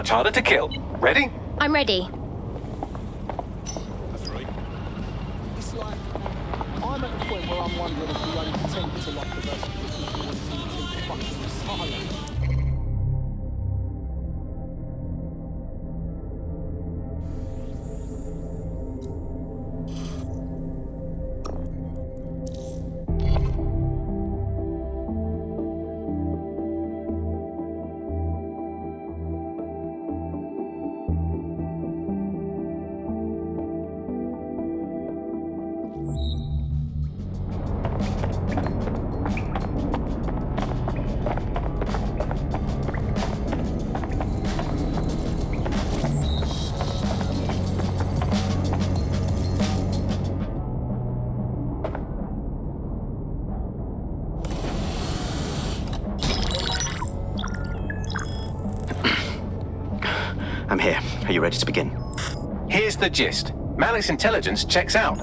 much harder to kill. Ready? I'm ready. That's right. It's like, I'm at the point where I'm wondering if we only pretend to like the version 54 and TNT fucking Messiah. I'm here. Are you ready to begin? Here's the gist. Malik's intelligence checks out.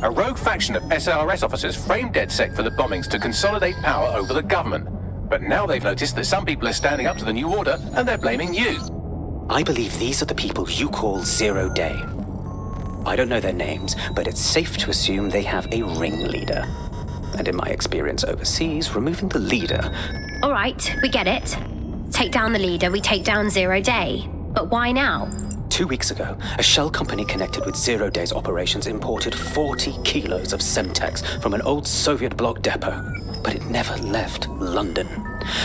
A rogue faction of SRS officers framed DedSec for the bombings to consolidate power over the government. But now they've noticed that some people are standing up to the new order and they're blaming you. I believe these are the people you call Zero Day. I don't know their names, but it's safe to assume they have a ringleader. And in my experience overseas, removing the leader... All right, we get it. Take down the leader, we take down Zero Day. But why now? 2 weeks ago, a shell company connected with Zero Day's operations imported 40 kilos of Semtex from an old Soviet bloc depot. But it never left London.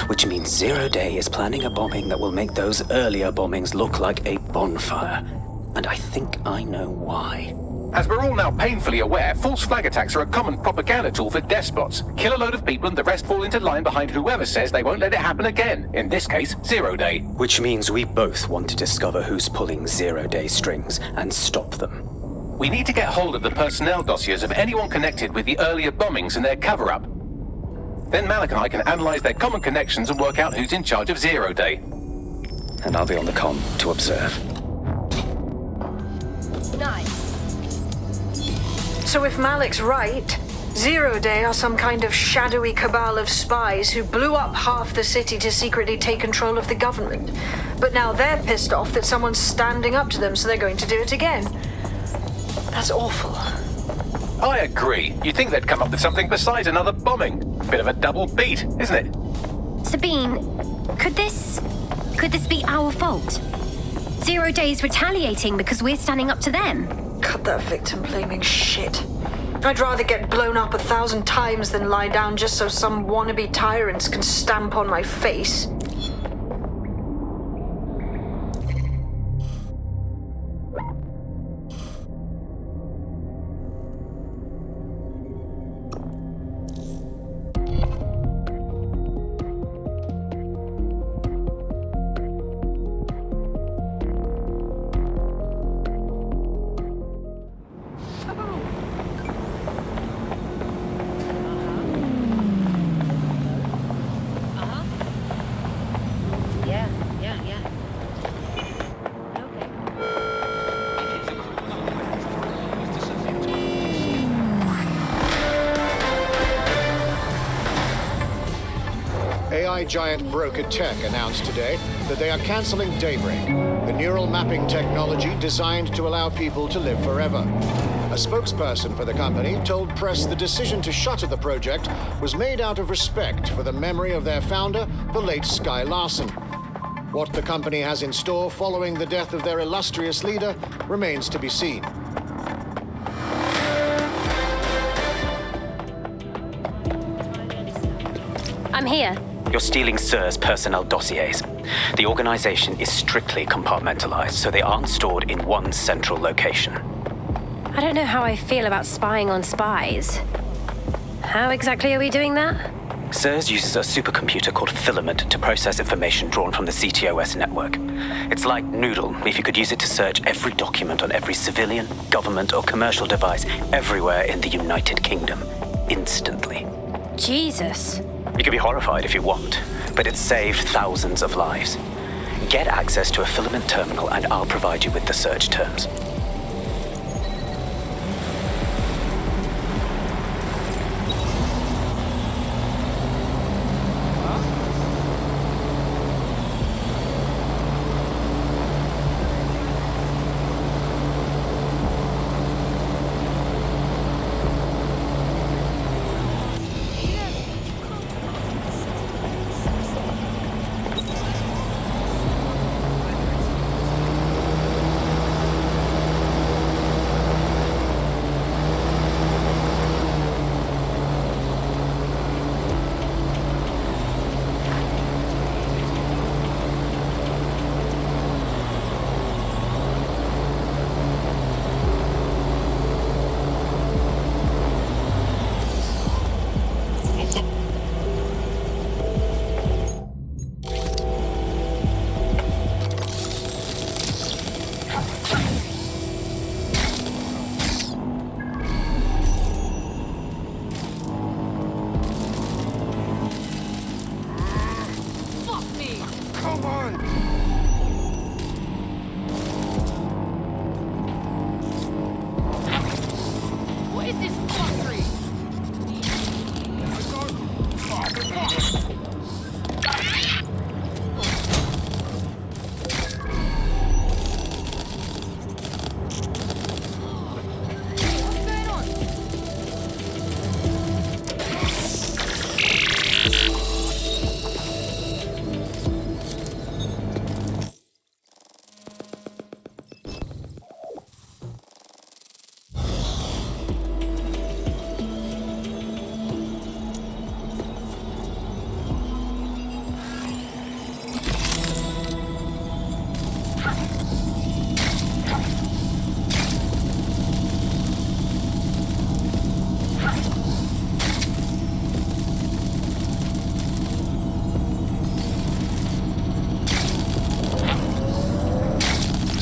Which means Zero Day is planning a bombing that will make those earlier bombings look like a bonfire. And I think I know why. As we're all now painfully aware, false flag attacks are a common propaganda tool for despots. Kill a load of people and the rest fall into line behind whoever says they won't let it happen again. In this case, Zero Day. Which means we both want to discover who's pulling Zero Day strings and stop them. We need to get hold of the personnel dossiers of anyone connected with the earlier bombings and their cover-up. Then Malik and I can analyze their common connections and work out who's in charge of Zero Day. And I'll be on the comm to observe. Nice. So if Malik's right, Zero Day are some kind of shadowy cabal of spies who blew up half the city to secretly take control of the government. But now they're pissed off that someone's standing up to them, so they're going to do it again. That's awful. I agree. You'd think they'd come up with something besides another bombing. Bit of a double beat, isn't it? Sabine, could this be our fault? Zero Day's retaliating because we're standing up to them. Cut that victim-blaming shit. I'd rather get blown up 1,000 times than lie down just so some wannabe tyrants can stamp on my face. AI giant Broker Tech announced today that they are canceling Daybreak, the neural mapping technology designed to allow people to live forever. A spokesperson for the company told press the decision to shutter the project was made out of respect for the memory of their founder, the late Sky Larson. What the company has in store following the death of their illustrious leader remains to be seen. I'm here. You're stealing SIR's personnel dossiers. The organization is strictly compartmentalized, so they aren't stored in one central location. I don't know how I feel about spying on spies. How exactly are we doing that? SIRS uses a supercomputer called Filament to process information drawn from the CTOS network. It's like Noodle if you could use it to search every document on every civilian, government, or commercial device everywhere in the United Kingdom, instantly. Jesus. You can be horrified if you want, but it's saved thousands of lives. Get access to a Filament terminal and I'll provide you with the search terms.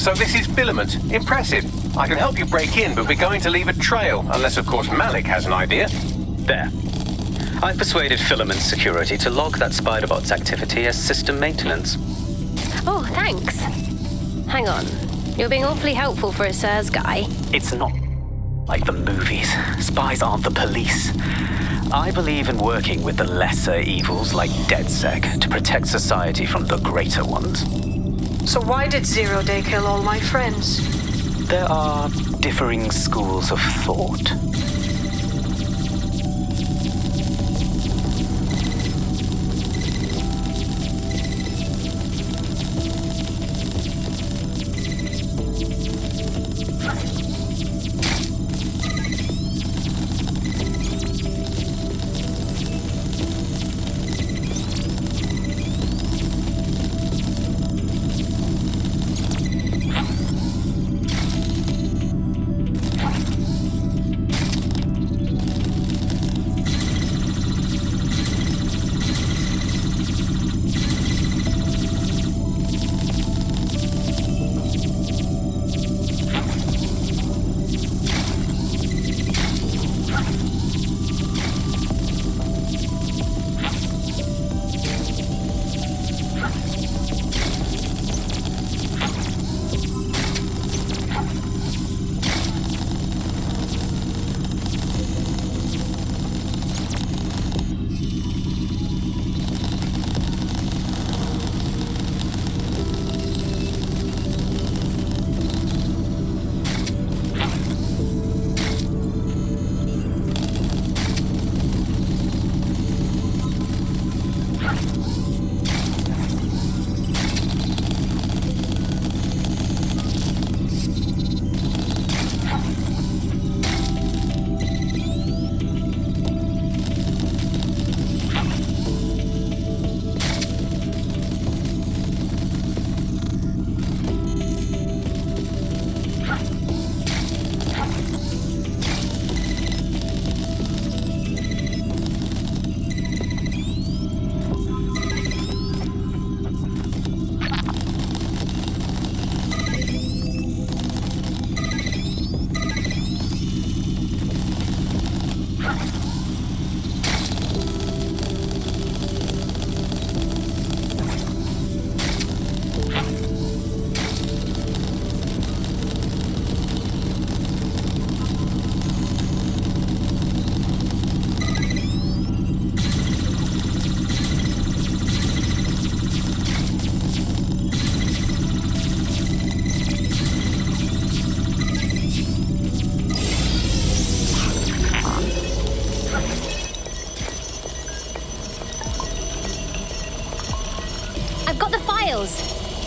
So this is filament. Impressive. I can help you break in, but we're going to leave a trail, unless of course Malik has an idea. There. I've persuaded Filament Security to log that Spiderbot's activity as system maintenance. Oh, thanks. Hang on. You're being awfully helpful for a SIRS guy. It's not like the movies. Spies aren't the police. I believe in working with the lesser evils like DedSec to protect society from the greater ones. So why did Zero Day kill all my friends? There are differing schools of thought.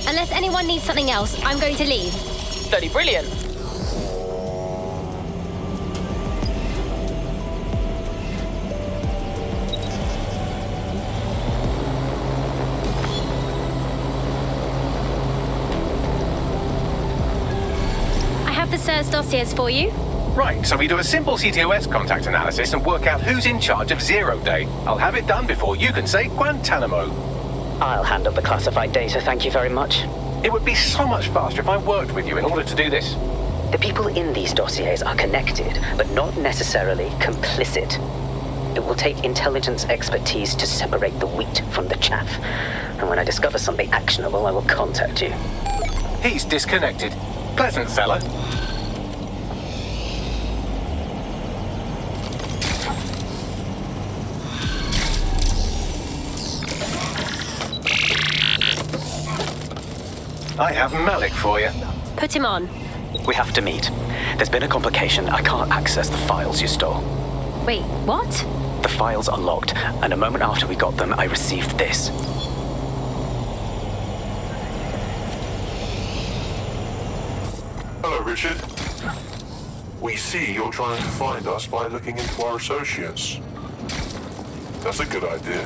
Unless anyone needs something else, I'm going to leave. Bloody brilliant. I have the SIRS dossiers for you. Right, so we do a simple CTOS contact analysis and work out who's in charge of Zero Day. I'll have it done before you can say Guantanamo. I'll handle the classified data, thank you very much. It would be so much faster if I worked with you in order to do this. The people in these dossiers are connected, but not necessarily complicit. It will take intelligence expertise to separate the wheat from the chaff. And when I discover something actionable, I will contact you. He's disconnected. Pleasant fella. I have Malik for you. Put him on. We have to meet. There's been a complication. I can't access the files you stole. Wait, what? The files are locked, and a moment after we got them, I received this. Hello, Richard. We see you're trying to find us by looking into our associates. That's a good idea.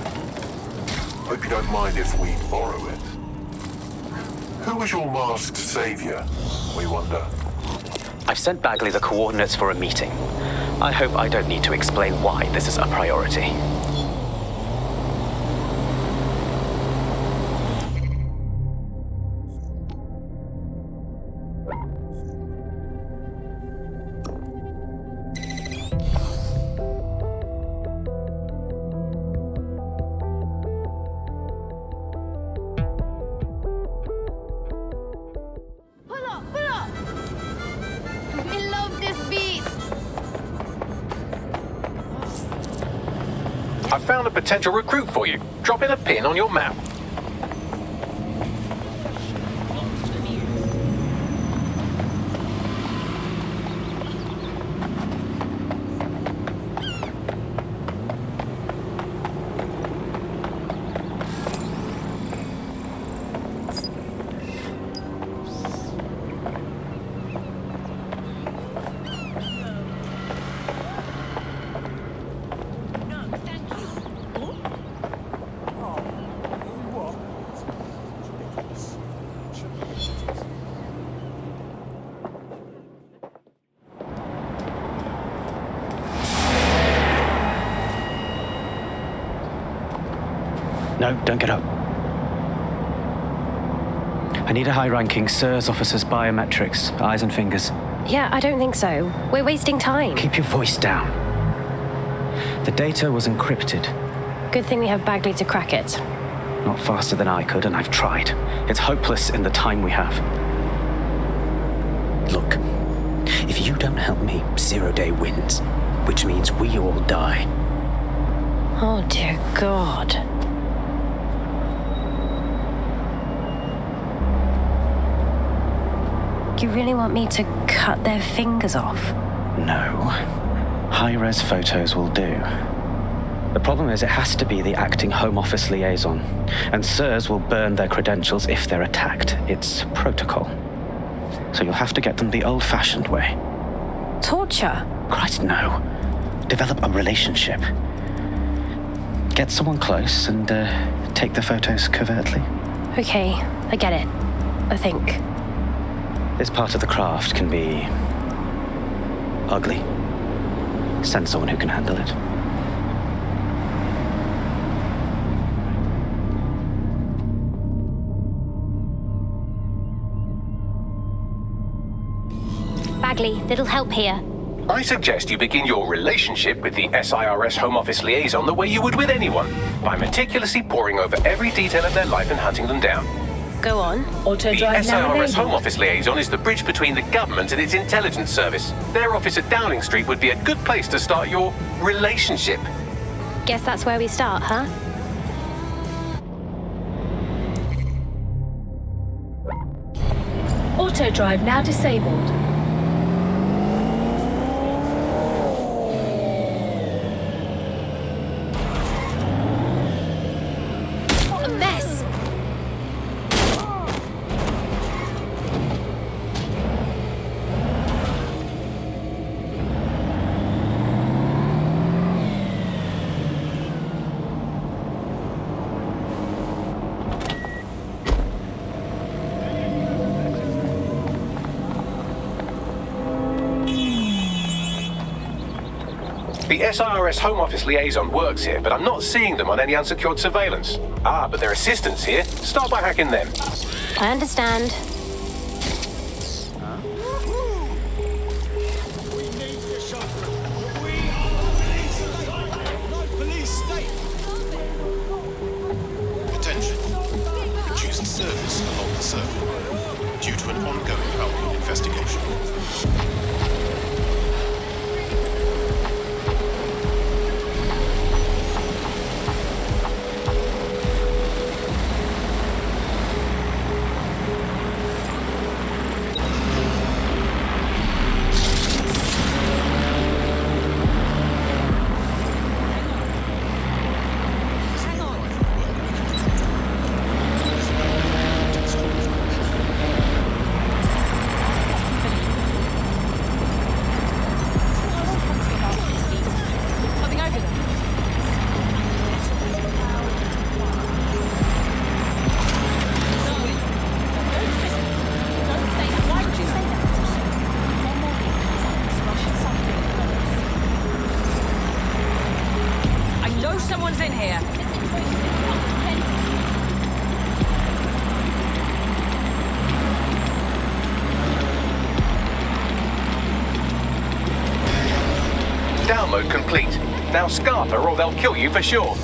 Hope you don't mind if we borrow it. Who was your masked savior, we wonder? I've sent Bagley the coordinates for a meeting. I hope I don't need to explain why this is a priority. I've found a potential recruit for you. Drop in a pin on your map. No, don't get up. I need a high-ranking SIRS officer's biometrics, eyes and fingers. Yeah, I don't think so. We're wasting time. Keep your voice down. The data was encrypted. Good thing we have Bagley to crack it. Not faster than I could, and I've tried. It's hopeless in the time we have. Look, if you don't help me, 0 Day wins, which means we all die. Oh, dear God. You really want me to cut their fingers off? No. High-res photos will do. The problem is it has to be the acting Home Office liaison, and SIRS will burn their credentials if they're attacked. It's protocol. So you'll have to get them the old-fashioned way. Torture? Christ, no. Develop a relationship. Get someone close and take the photos covertly. Okay, I get it. I think. This part of the craft can be ugly. Send someone who can handle it. Bagley, little help here. I suggest you begin your relationship with the SIRS Home Office liaison the way you would with anyone, by meticulously poring over every detail of their life and hunting them down. Go on. The SIRS Home Office liaison is the bridge between the government and its intelligence service. Their office at Downing Street would be a good place to start your relationship. Guess that's where we start, huh? Auto drive now disabled. What a mess! The SIRS Home Office liaison works here, but I'm not seeing them on any unsecured surveillance. Ah, but their assistants here. Start by hacking them. I understand. Attention. Reduced service along the circuit due to an ongoing Albion investigation. download complete. Now scarper or they'll kill you for sure.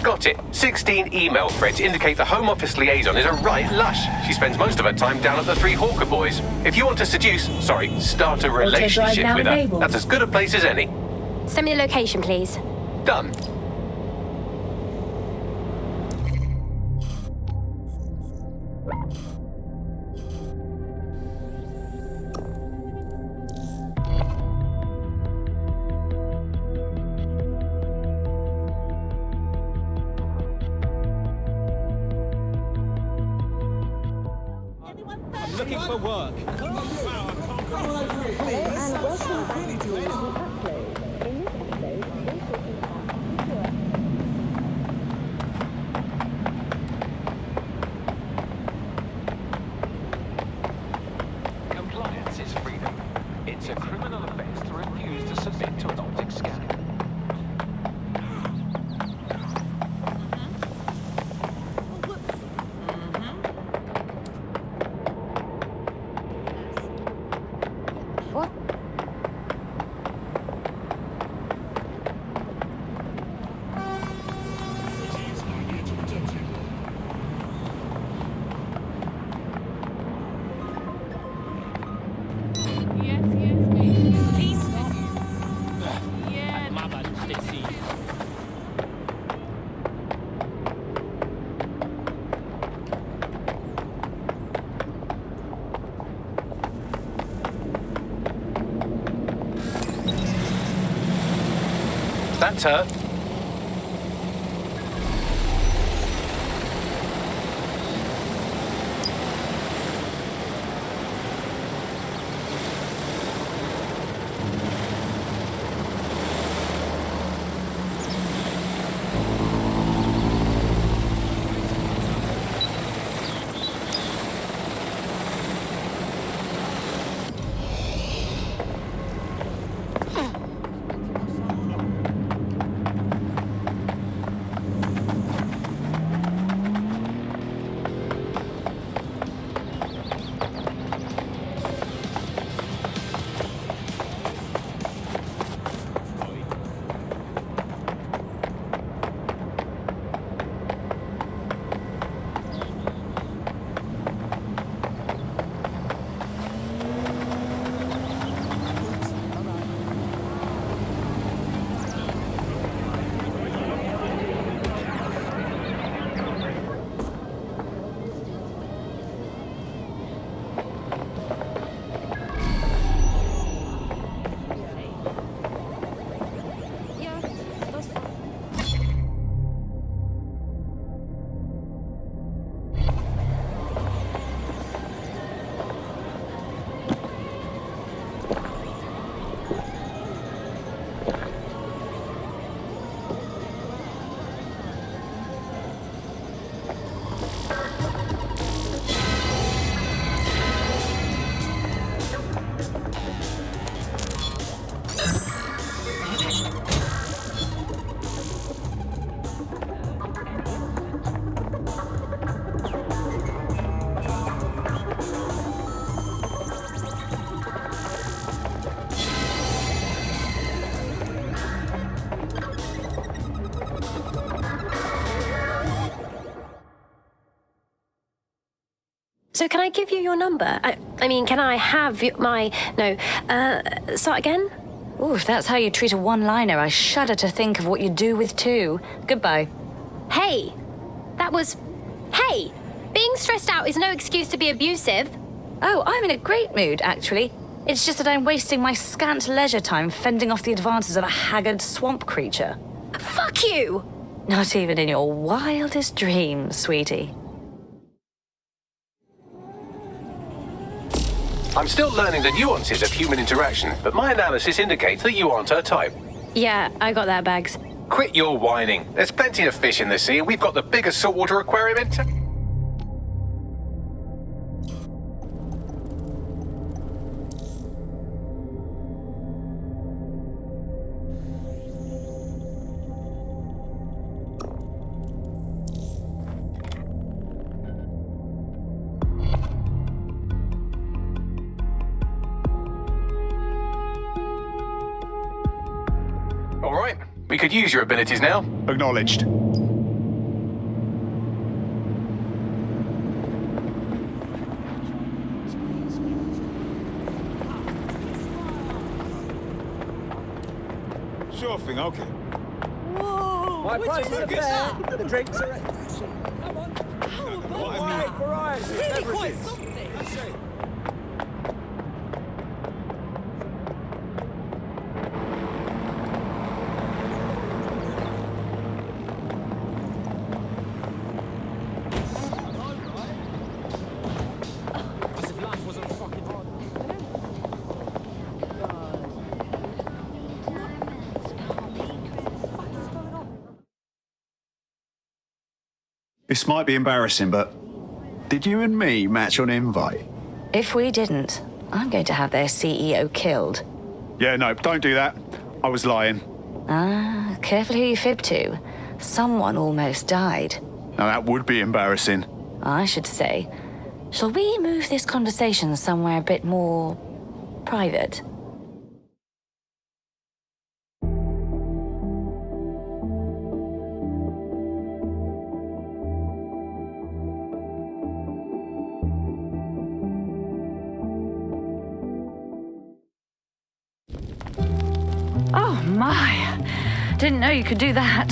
Got it. 16 email threads indicate the Home Office liaison is a right lush. She spends most of her time down at the Three Hawker Boys. If you want to start a relationship now with her, enabled. that's as good a place as any. Send me the location, please. Done. Looking for work. Compliance is freedom. It's a criminal offense to refuse to submit to an optic scan. That's her. So can I give you your number? I mean, can I have my... No, start again? Ooh, if that's how you treat a one-liner, I shudder to think of what you do with two. Goodbye. Hey, that was... Hey, being stressed out is no excuse to be abusive. Oh, I'm in a great mood, actually. It's just that I'm wasting my scant leisure time fending off the advances of a haggard swamp creature. Fuck you! Not even in your wildest dreams, sweetie. I'm still learning the nuances of human interaction, but my analysis indicates that you aren't her type. Yeah, I got that, Bags. Quit your whining. There's plenty of fish in the sea. We've got the biggest saltwater aquarium in town. We could use your abilities now. Acknowledged. Sure thing, okay. Whoa! My prices are fair. The drinks are... Come on. Wide variety. Really quite something. Let's see. As if life wasn't fucking hard. This might be embarrassing, but did you and me match on invite? If we didn't, I'm going to have their CEO killed. Yeah, no, don't do that. I was lying. Ah, careful who you fib to. Someone almost died. Now that would be embarrassing. I should say. Shall we move this conversation somewhere a bit more private? Oh my! Didn't know you could do that.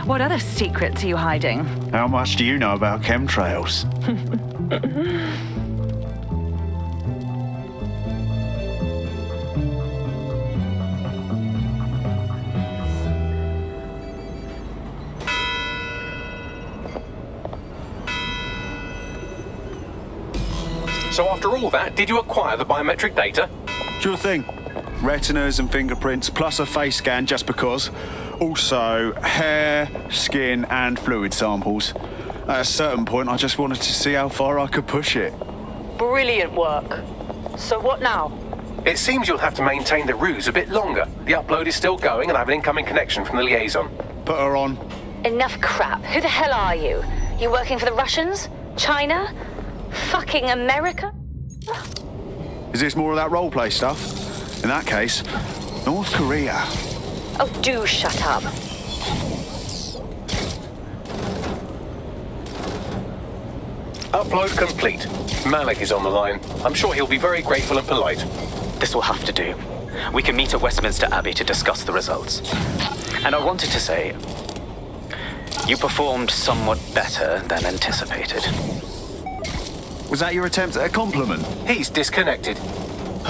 What other secrets are you hiding? How much do you know about chemtrails? So after all that, did you acquire the biometric data? Sure thing. Retinas and fingerprints, plus a face scan just because. Also, hair, skin, and fluid samples. At a certain point, I just wanted to see how far I could push it. Brilliant work. So what now? It seems you'll have to maintain the ruse a bit longer. The upload is still going, and I have an incoming connection from the liaison. Put her on. Enough crap. Who the hell are you? You working for the Russians? China? Fucking America? Is this more of that roleplay stuff? In that case, North Korea. Oh, do shut up. Upload complete. Malik is on the line. I'm sure he'll be very grateful and polite. This will have to do. We can meet at Westminster Abbey to discuss the results. And I wanted to say, you performed somewhat better than anticipated. Was that your attempt at a compliment? He's disconnected.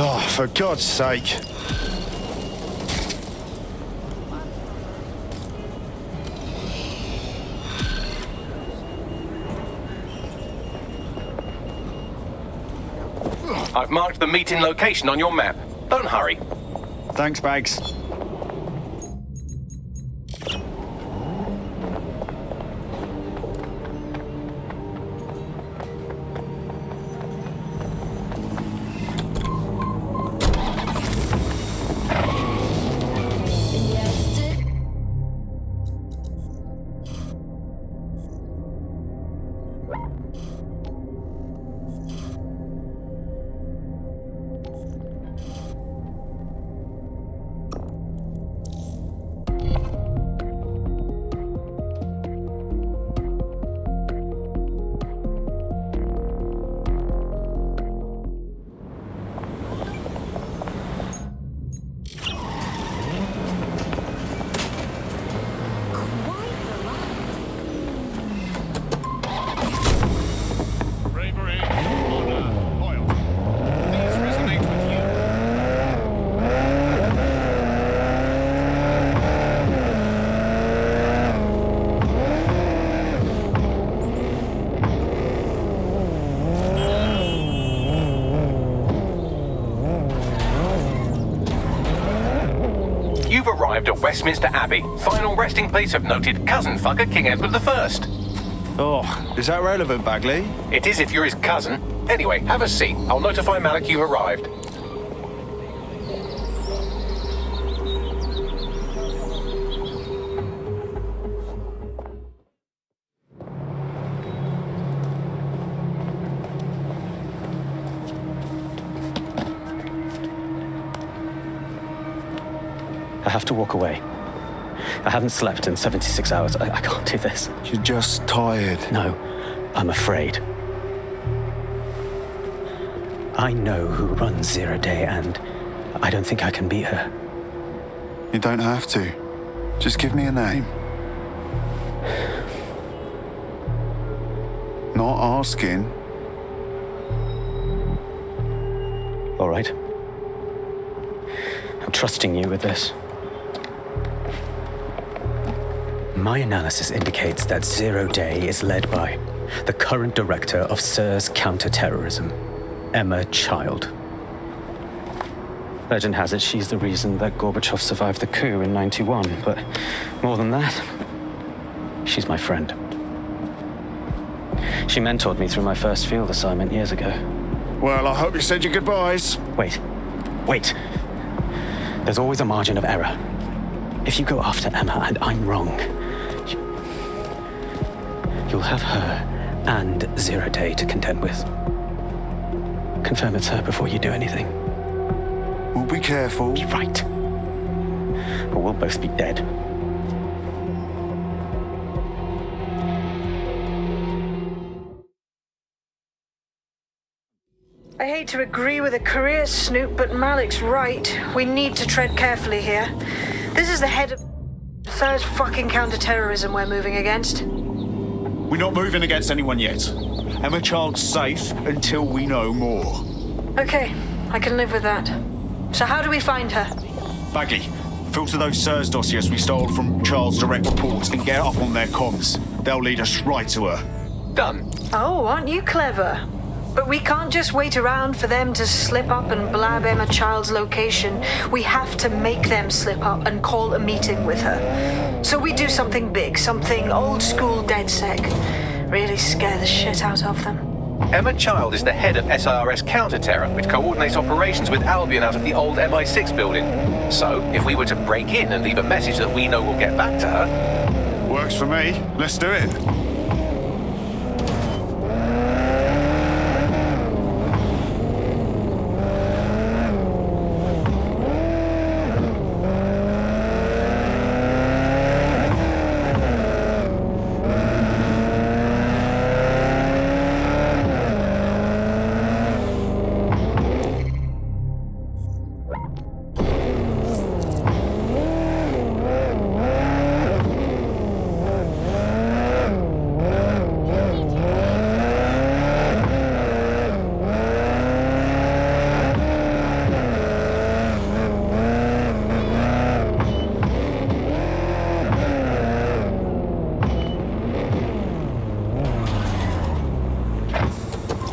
Oh, for God's sake. I've marked the meeting location on your map. Don't hurry. Thanks, Bags. You've arrived at Westminster Abbey, final resting place of noted cousin fucker King Edward I. Oh, is that relevant, Bagley? It is if you're his cousin. Anyway, have a seat. I'll notify Malik you've arrived. I have to walk away. I haven't slept in 76 hours. I can't do this. You're just tired. No, I'm afraid. I know who runs Zero Day, and I don't think I can beat her. You don't have to. Just give me a name. Not asking. All right. I'm trusting you with this. My analysis indicates that Zero Day is led by the current director of SIRS counterterrorism, Emma Child. Legend has it she's the reason that Gorbachev survived the coup in '91, but more than that, she's my friend. She mentored me through my first field assignment years ago. Well, I hope you said your goodbyes. Wait. There's always a margin of error. If you go after Emma and I'm wrong, you'll have her and Zero Day to contend with. Confirm it's her before you do anything. We'll be careful. Be right. Or we'll both be dead. I hate to agree with a career snoop, but Malik's right. We need to tread carefully here. This is the head of SIRS fucking counterterrorism we're moving against. We're not moving against anyone yet. Emma Child's safe until we know more. Okay, I can live with that. So how do we find her? Bagley, filter those SIRS dossiers we stole from Child's direct reports and get up on their comms. They'll lead us right to her. Done. Oh, aren't you clever? But we can't just wait around for them to slip up and blab Emma Child's location. We have to make them slip up and call a meeting with her. So we do something big, something old school DedSec. Really scare the shit out of them. Emma Child is the head of SIRS counter-terror, which coordinates operations with Albion out of the old MI6 building. So, if we were to break in and leave a message that we know will get back to her... Works for me. Let's do it.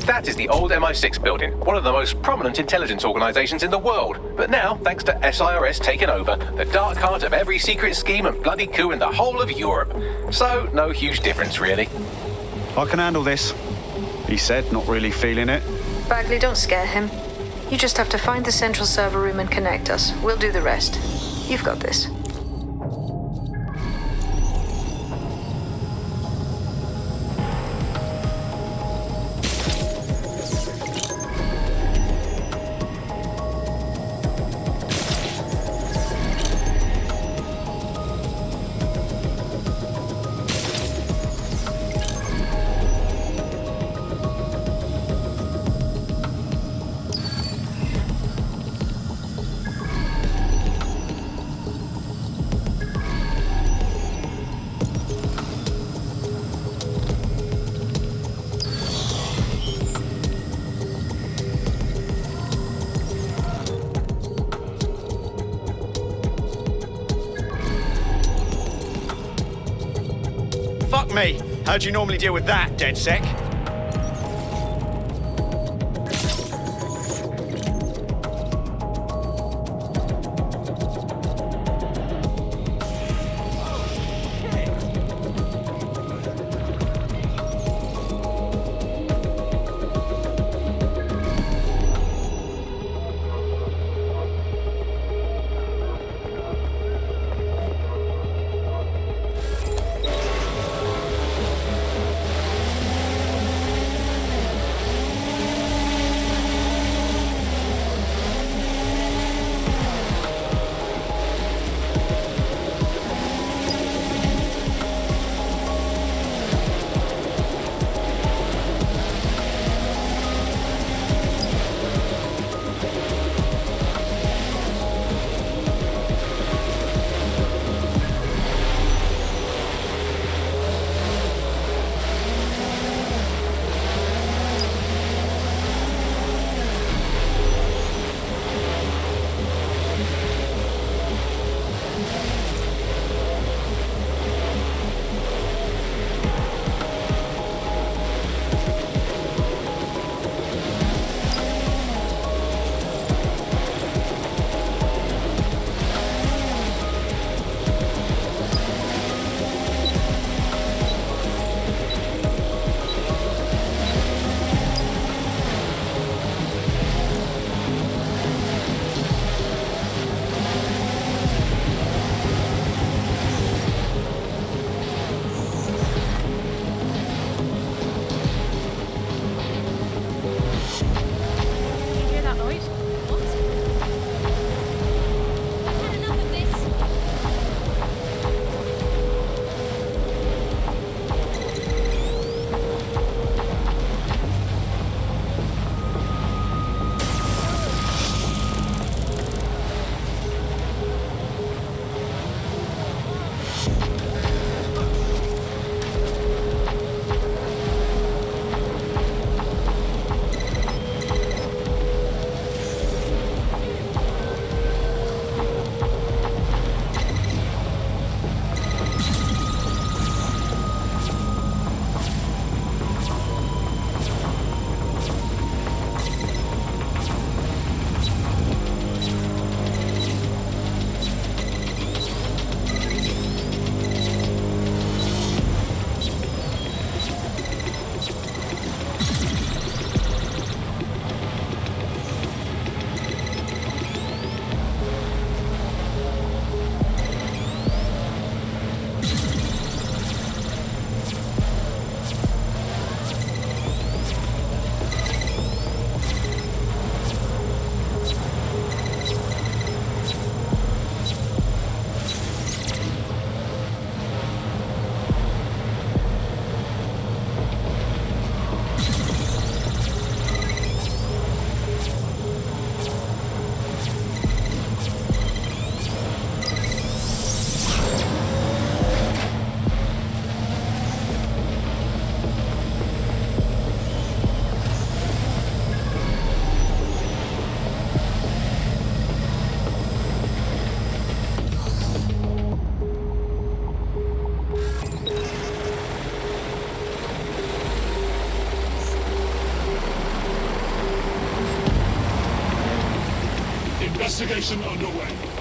That is the old MI6 building, one of the most prominent intelligence organizations in the world. But now, thanks to SIRS taking over, the dark heart of every secret scheme and bloody coup in the whole of Europe. So, no huge difference, really. I can handle this, he said, not really feeling it. Bagley, don't scare him. You just have to find the central server room and connect us. We'll do the rest. You've got this. Fuck me! How do you normally deal with that, DedSec? Investigation underway.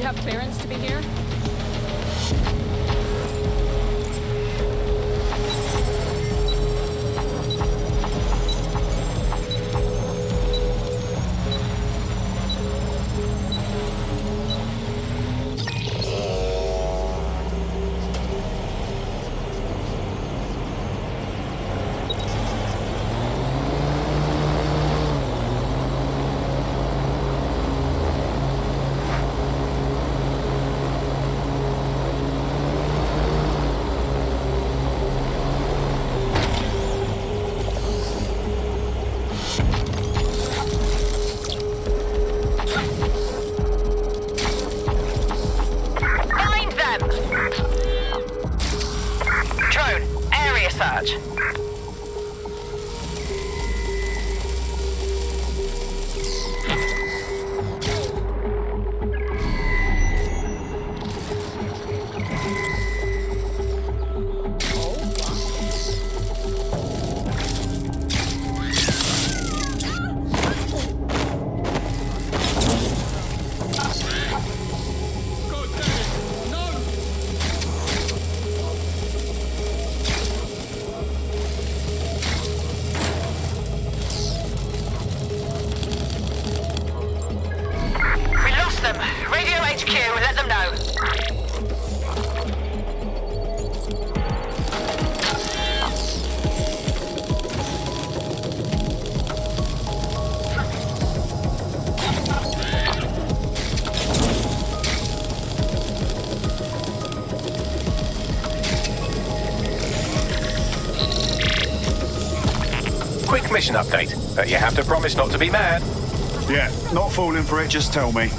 have clearance to be here? Quick mission update, but you have to promise not to be mad. Yeah, not falling for it, just tell me.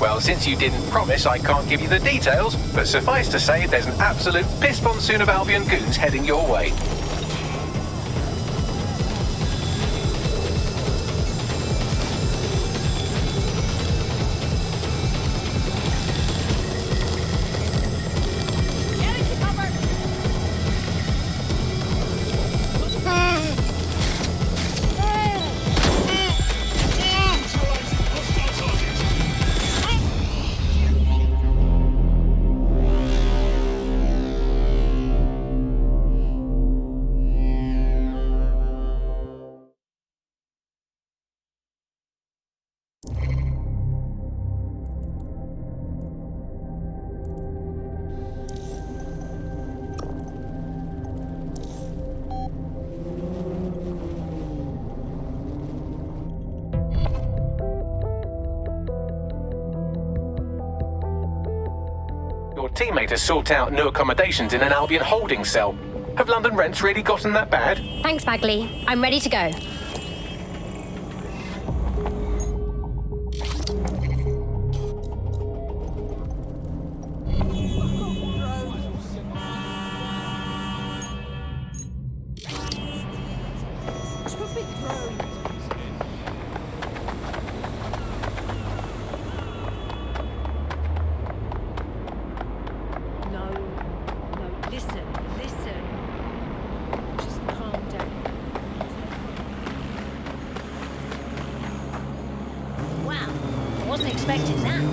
Well, since you didn't promise, I can't give you the details, but suffice to say there's an absolute piss monsoon of Albion goons heading your way. Your teammate has sought out new accommodations in an Albion holding cell. Have London rents really gotten that bad? Thanks, Bagley. I'm ready to go. Wasn't expecting that.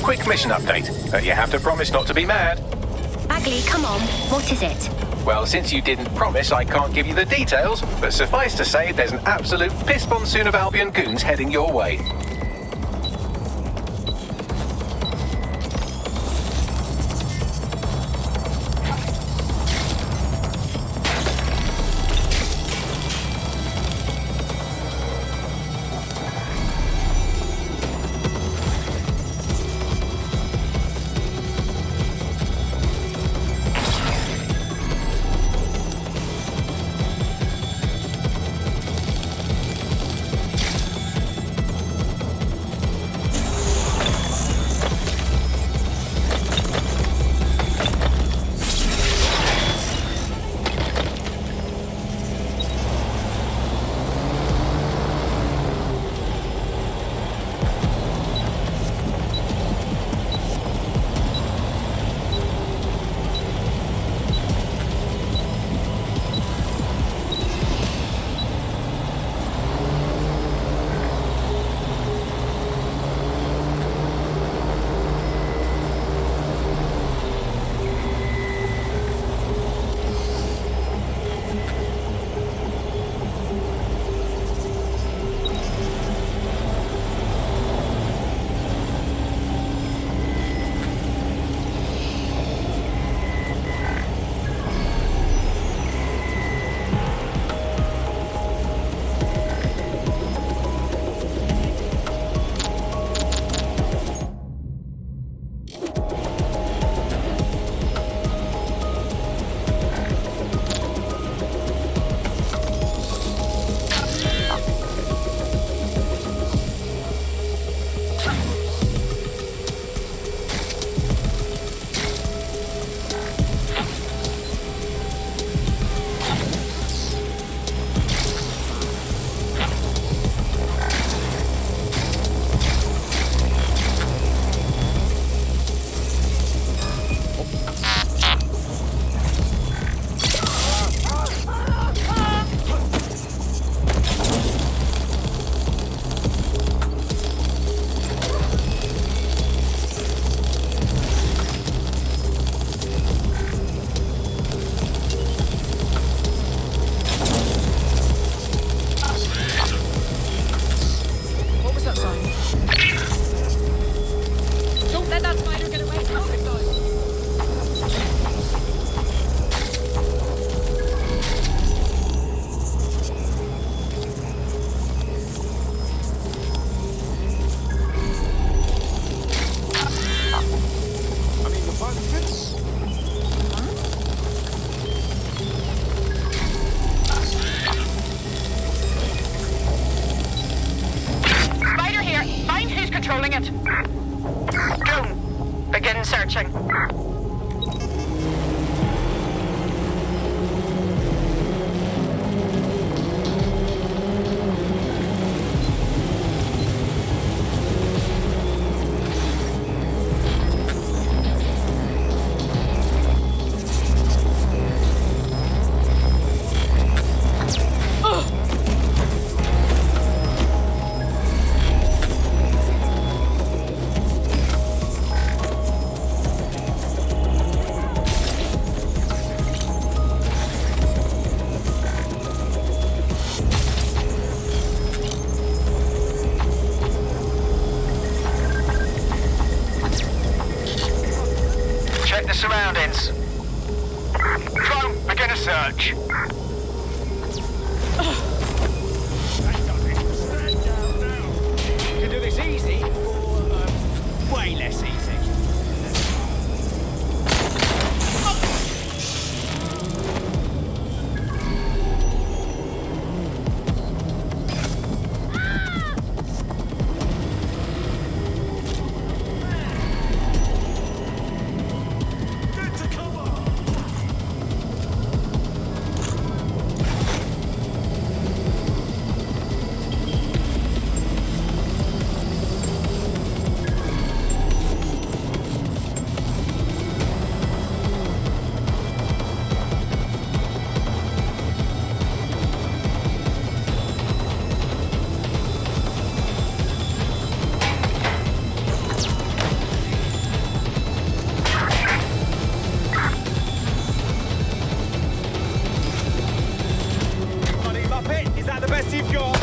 Quick mission update, but you have to promise not to be mad. Bagley, come on. What is it? Well, since you didn't promise, I can't give you the details, but suffice to say there's an absolute piss monsoon of Albion goons heading your way. Begin searching. Check the surroundings. Drone, begin a search. You can do this easy or way less easy. Is that the best you've got?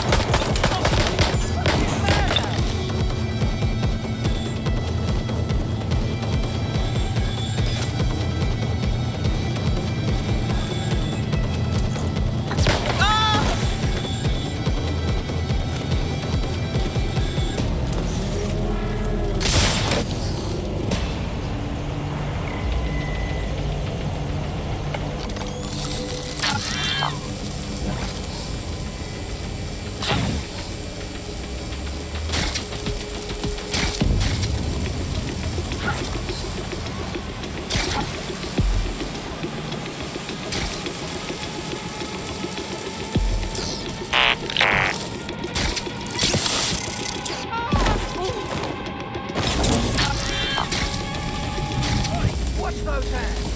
Watch those hands!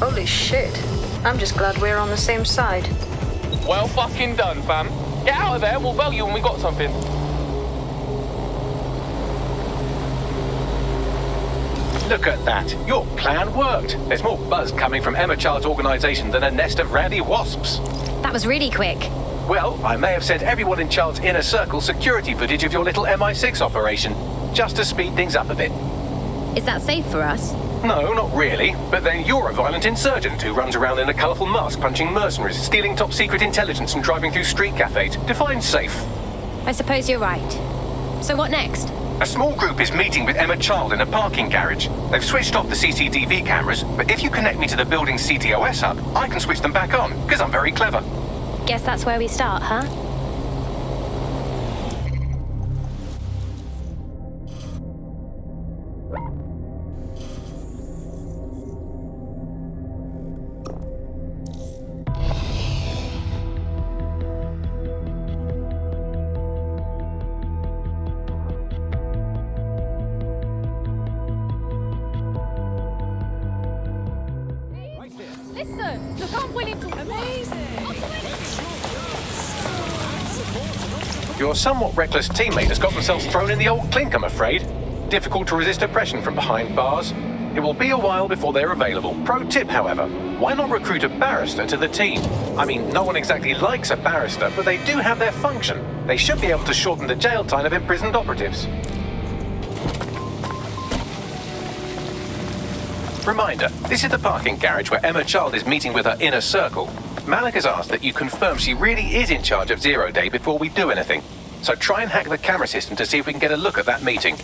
Holy shit. I'm just glad we're on the same side. Well fucking done, fam. Get out of there, we'll bell you when we got something. Look at that. Your plan worked. There's more buzz coming from Emma Child's organization than a nest of rowdy wasps. That was really quick. Well, I may have sent everyone in Child's inner circle security footage of your little MI6 operation, just to speed things up a bit. Is that safe for us? No, not really. But then you're a violent insurgent who runs around in a colourful mask punching mercenaries, stealing top secret intelligence and driving through street cafes. Define safe. I suppose you're right. So what next? A small group is meeting with Emma Child in a parking garage. They've switched off the CCTV cameras, but if you connect me to the building's CTOS hub, I can switch them back on, because I'm very clever. Guess that's where we start, huh? Listen, look, I'm willing to... Amazing! Your somewhat reckless teammate has got themselves thrown in the old clink, I'm afraid. Difficult to resist oppression from behind bars. It will be a while before they're available. Pro tip, however, why not recruit a barrister to the team? I mean, no one exactly likes a barrister, but they do have their function. They should be able to shorten the jail time of imprisoned operatives. Reminder, this is the parking garage where Emma Child is meeting with her inner circle. Malik has asked that you confirm she really is in charge of Zero Day before we do anything. So try and hack the camera system to see if we can get a look at that meeting.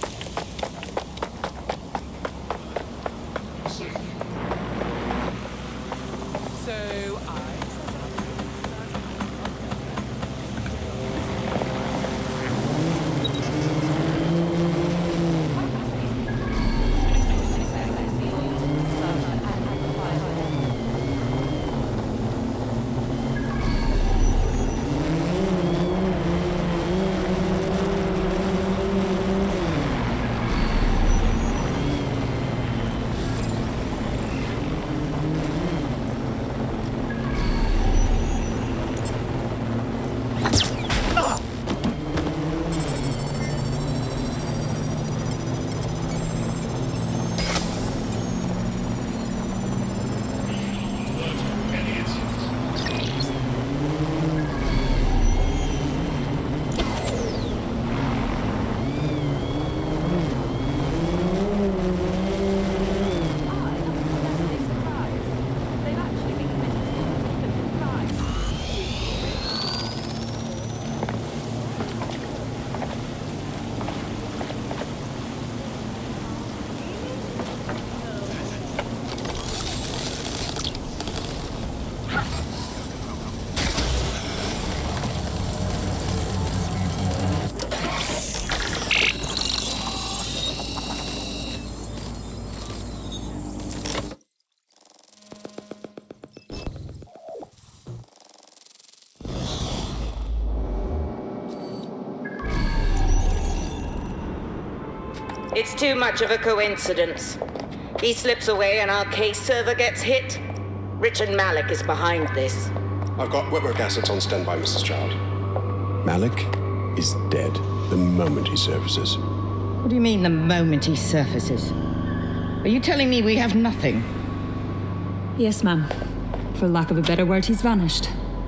It's too much of a coincidence. He slips away and our case server gets hit. Richard Malik is behind this. I've got wetwork assets on standby, Mrs. Child. Malik is dead the moment he surfaces. What do you mean, the moment he surfaces? Are you telling me we have nothing? Yes, ma'am. For lack of a better word, he's vanished.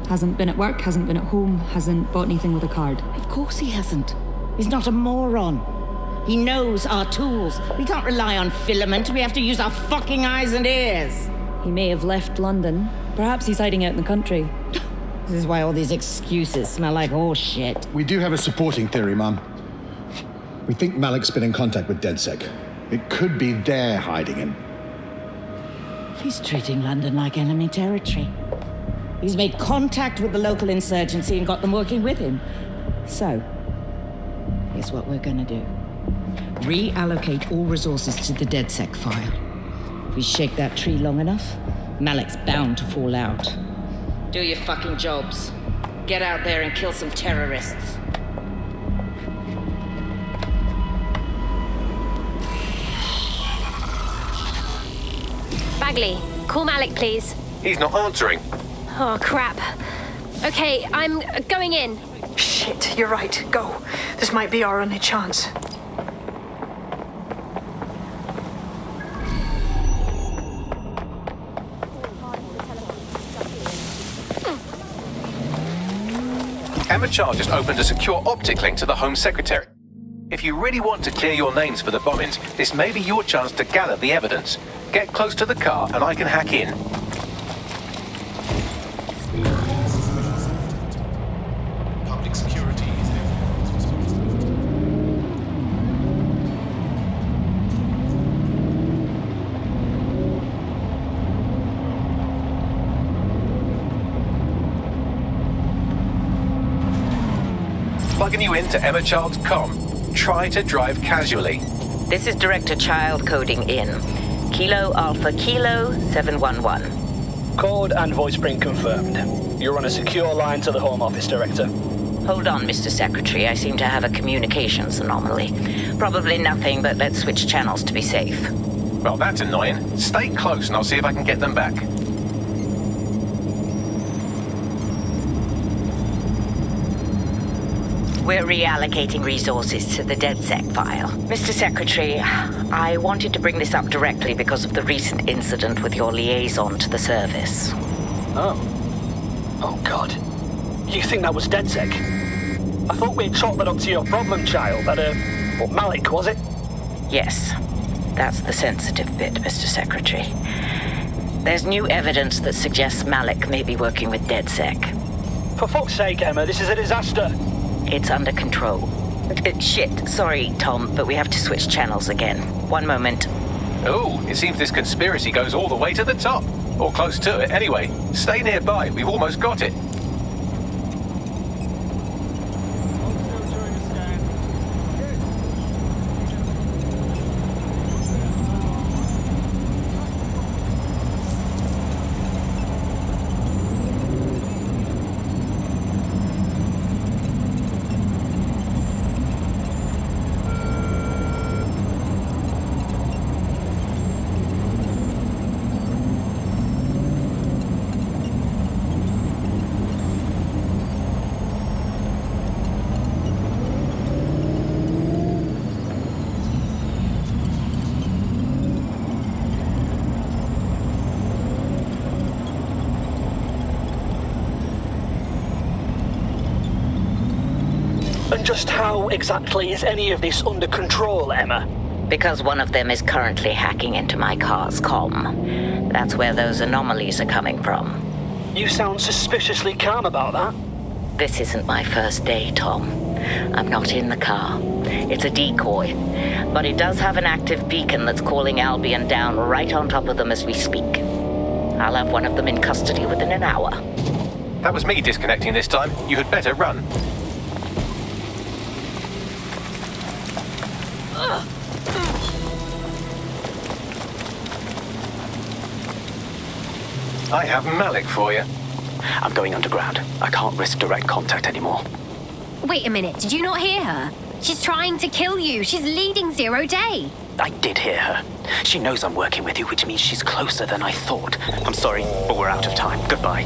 Hasn't been at work, hasn't been at home, hasn't bought anything with a card. Of course he hasn't. He's not a moron. He knows our tools. We can't rely on filament. We have to use our fucking eyes and ears. He may have left London. Perhaps he's hiding out in the country. This is why all these excuses smell like horse shit. We do have a supporting theory, Mum. We think Malik's been in contact with DedSec. It could be they're hiding him. He's treating London like enemy territory. He's made contact with the local insurgency and got them working with him. So, here's what we're gonna do. Reallocate all resources to the DedSec file. If we shake that tree long enough, Malik's bound to fall out. Do your fucking jobs. Get out there and kill some terrorists. Bagley, call Malik, please. He's not answering. Oh, crap. Okay, I'm going in. Shit, you're right. Go. This might be our only chance. Emma Child just opened a secure optic link to the Home Secretary. If you really want to clear your names for the bombings, this may be your chance to gather the evidence. Get close to the car and I can hack in. Public security is Plugging you into Emma Child's comm. Try to drive casually. This is Director Child coding in. Kilo Alpha Kilo 711. Code and voice print confirmed. You're on a secure line to the Home Office, Director. Hold on, Mr. Secretary. I seem to have a communications anomaly. Probably nothing, but let's switch channels to be safe. Well, that's annoying. Stay close and I'll see if I can get them back. We're reallocating resources to the DedSec file. Mr. Secretary, I wanted to bring this up directly because of the recent incident with your liaison to the service. Oh, God. You think that was DedSec? I thought we'd chalked that up to your problem child, Malik, was it? Yes. That's the sensitive bit, Mr. Secretary. There's new evidence that suggests Malik may be working with DedSec. For fuck's sake, Emma, this is a disaster. It's under control. Shit, sorry, Tom, but we have to switch channels again. One moment. Oh, it seems this conspiracy goes all the way to the top. Or close to it, anyway. Stay nearby, we've almost got it. And just how exactly is any of this under control, Emma? Because one of them is currently hacking into my car's comm. That's where those anomalies are coming from. You sound suspiciously calm about that. This isn't my first day, Tom. I'm not in the car. It's a decoy. But it does have an active beacon that's calling Albion down right on top of them as we speak. I'll have one of them in custody within an hour. That was me disconnecting this time. You had better run. I have Malik for you. I'm going underground. I can't risk direct contact anymore. Wait a minute, did you not hear her? She's trying to kill you. She's leading 0 Day. I did hear her. She knows I'm working with you, which means she's closer than I thought. I'm sorry, but we're out of time. Goodbye.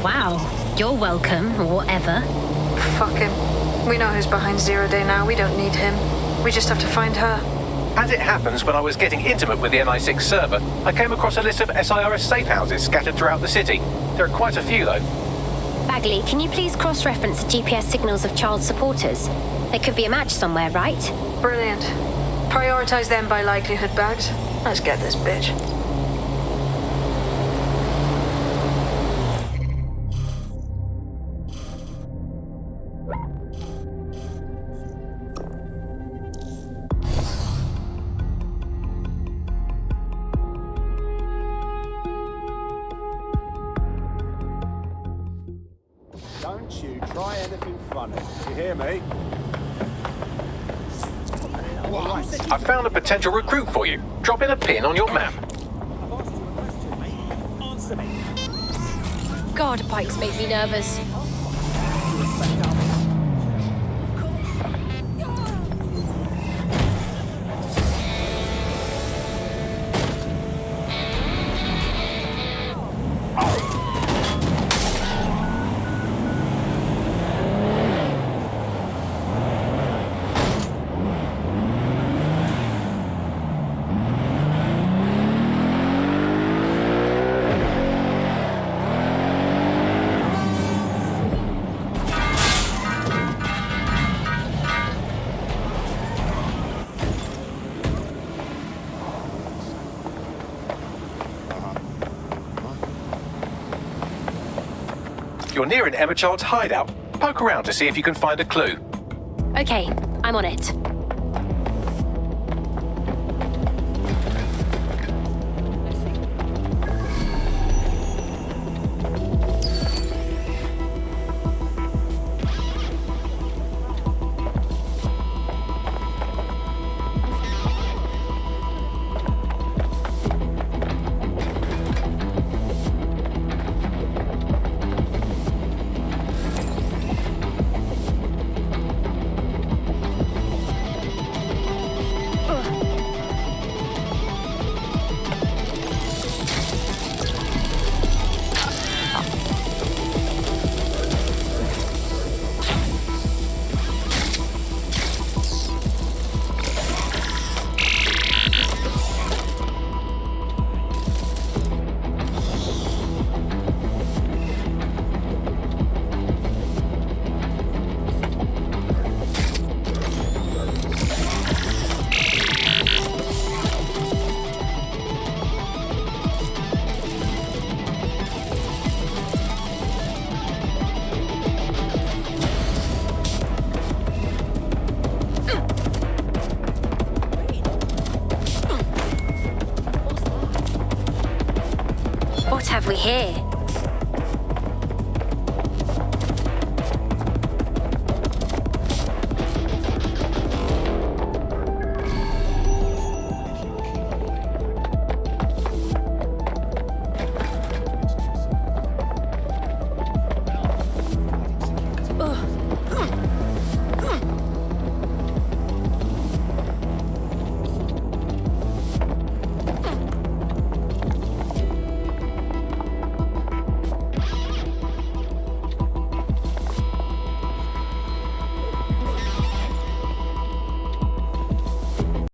Wow, you're welcome, or whatever. Fuck him. We know who's behind 0 Day now. We don't need him. We just have to find her. As it happens, when I was getting intimate with the MI6 server, I came across a list of SIRS safe houses scattered throughout the city. There are quite a few, though. Bagley, can you please cross-reference the GPS signals of child supporters? There could be a match somewhere, right? Brilliant. Prioritize them by likelihood, Bags. Let's get this bitch. Don't you try anything funny. You hear me? I found a potential recruit for you. Drop in a pin on your map. God, bikes make me nervous. You're near an Emma Child's hideout. Poke around to see if you can find a clue. Okay, I'm on it.